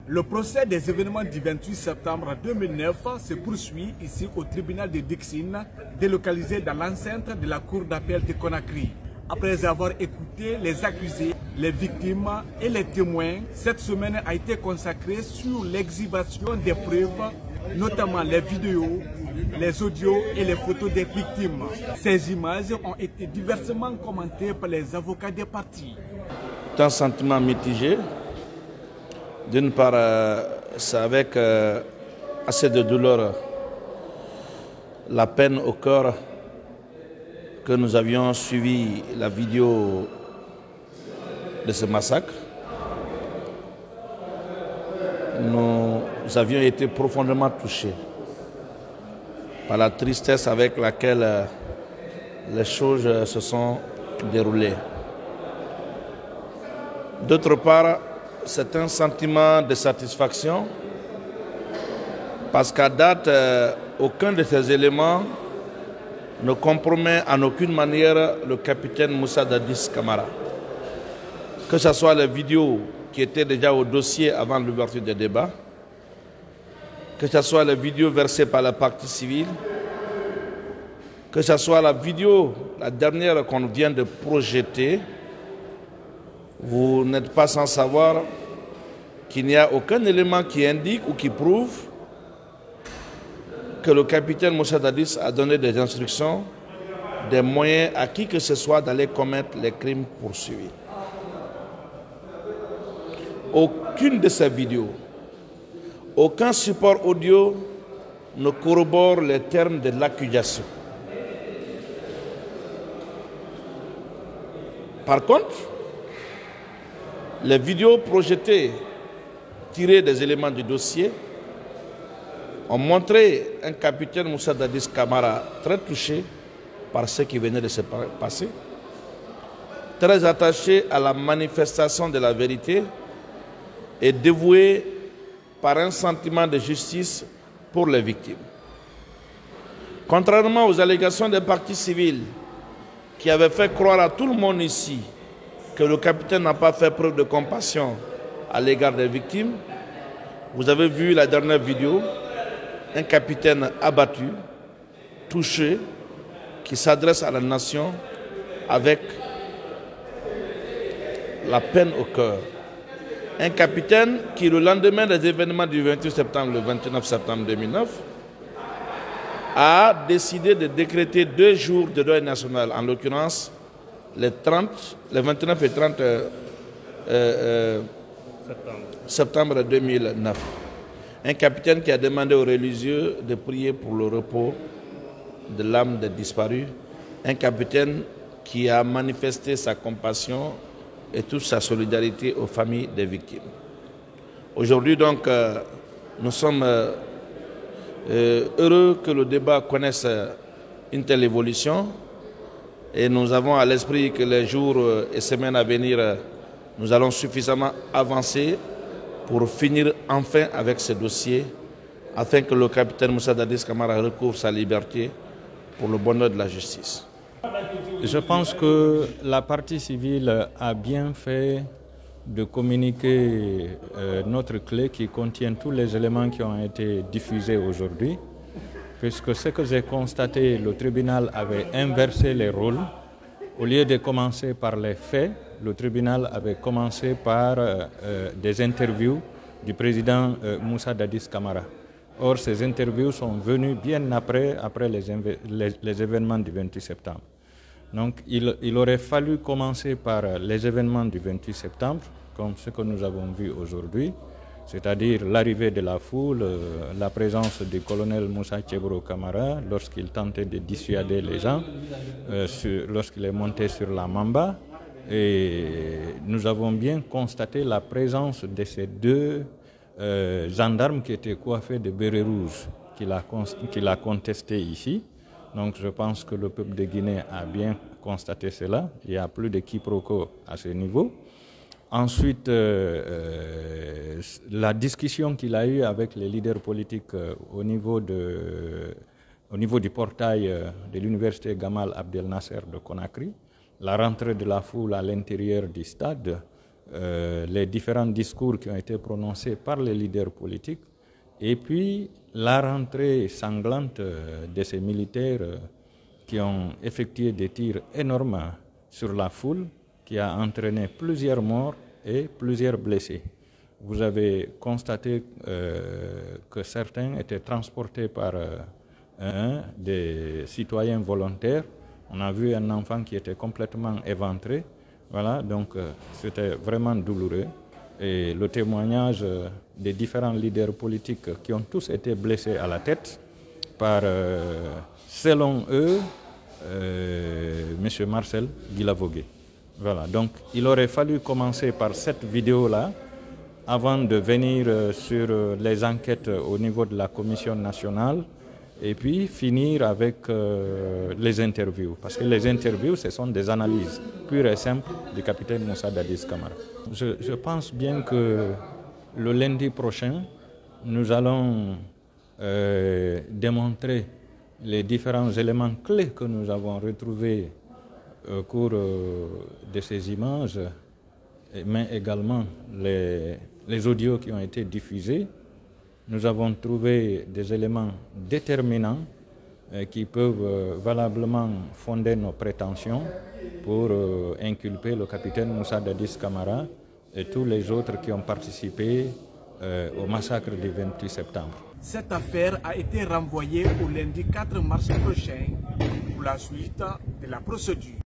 Le procès des événements du 28 septembre 2009 se poursuit ici au tribunal de Dixine, délocalisé dans l'enceinte de la cour d'appel de Conakry. Après avoir écouté les accusés, les victimes et les témoins, cette semaine a été consacrée sur l'exhibition des preuves, notamment les vidéos, les audios et les photos des victimes. Ces images ont été diversement commentées par les avocats des parties. C'est un sentiment mitigé. D'une part, c'est avec assez de douleur, la peine au cœur que nous avions suivi la vidéo de ce massacre. Nous avions été profondément touchés par la tristesse avec laquelle les choses se sont déroulées. D'autre part, c'est un sentiment de satisfaction parce qu'à date, aucun de ces éléments ne compromet en aucune manière le capitaine Moussa Dadis Camara. Que ce soit les vidéos qui étaient déjà au dossier avant l'ouverture des débats, que ce soit les vidéos versées par la partie civile, que ce soit la vidéo, la dernière qu'on vient de projeter, vous n'êtes pas sans savoir qu'il n'y a aucun élément qui indique ou qui prouve que le capitaine Moussa Dadis a donné des instructions, des moyens à qui que ce soit d'aller commettre les crimes poursuivis. Aucune de ces vidéos, aucun support audio ne corrobore les termes de l'accusation. Par contre, les vidéos projetées, tirées des éléments du dossier, ont montré un capitaine Moussa Dadis Camara très touché par ce qui venait de se passer, très attaché à la manifestation de la vérité et dévoué par un sentiment de justice pour les victimes. Contrairement aux allégations des parties civiles qui avaient fait croire à tout le monde ici que le capitaine n'a pas fait preuve de compassion à l'égard des victimes, vous avez vu la dernière vidéo, un capitaine abattu, touché, qui s'adresse à la nation avec la peine au cœur. Un capitaine qui, le lendemain des événements du 28 septembre, le 29 septembre 2009, a décidé de décréter 2 jours de deuil national, en l'occurrence les 29 et 30 septembre 2009. Un capitaine qui a demandé aux religieux de prier pour le repos de l'âme des disparus. Un capitaine qui a manifesté sa compassion et toute sa solidarité aux familles des victimes. Aujourd'hui, donc, nous sommes heureux que le débat connaisse une telle évolution et nous avons à l'esprit que les jours et semaines à venir, nous allons suffisamment avancer pour finir enfin avec ce dossier, afin que le capitaine Moussa Dadis Camara recouvre sa liberté pour le bonheur de la justice. Je pense que la partie civile a bien fait de communiquer notre clé qui contient tous les éléments qui ont été diffusés aujourd'hui, puisque ce que j'ai constaté, le tribunal avait inversé les rôles. Au lieu de commencer par les faits, le tribunal avait commencé par des interviews du président Moussa Dadis Camara. Or, ces interviews sont venues bien après les événements du 28 septembre. Donc, il aurait fallu commencer par les événements du 28 septembre, comme ce que nous avons vu aujourd'hui, c'est-à-dire l'arrivée de la foule, la présence du colonel Moussa Tchebro Camara lorsqu'il tentait de dissuader les gens, lorsqu'il est monté sur la Mamba. Et nous avons bien constaté la présence de ces 2 gendarmes qui étaient coiffés de bérets rouges qu'il a contesté ici. Donc je pense que le peuple de Guinée a bien constaté cela. Il n'y a plus de quiproquo à ce niveau. Ensuite, la discussion qu'il a eue avec les leaders politiques au niveau du portail de l'université Gamal Abdel Nasser de Conakry, la rentrée de la foule à l'intérieur du stade, les différents discours qui ont été prononcés par les leaders politiques, et puis la rentrée sanglante de ces militaires qui ont effectué des tirs énormes sur la foule, qui a entraîné plusieurs morts et plusieurs blessés. Vous avez constaté que certains étaient transportés par des citoyens volontaires. On a vu un enfant qui était complètement éventré. Voilà, donc c'était vraiment douloureux. Et le témoignage des différents leaders politiques qui ont tous été blessés à la tête par, selon eux, M. Marcel Guilavogui. Voilà, donc il aurait fallu commencer par cette vidéo-là avant de venir sur les enquêtes au niveau de la Commission nationale et puis finir avec les interviews. Parce que les interviews, ce sont des analyses pures et simples du capitaine Moussa Dadis Camara. Je pense bien que le lundi prochain, nous allons démontrer les différents éléments clés que nous avons retrouvés au cours de ces images, mais également les audios qui ont été diffusés. Nous avons trouvé des éléments déterminants qui peuvent valablement fonder nos prétentions pour inculper le capitaine Moussa Dadis Camara et tous les autres qui ont participé au massacre du 28 septembre. Cette affaire a été renvoyée au lundi 4 mars prochain pour la suite de la procédure.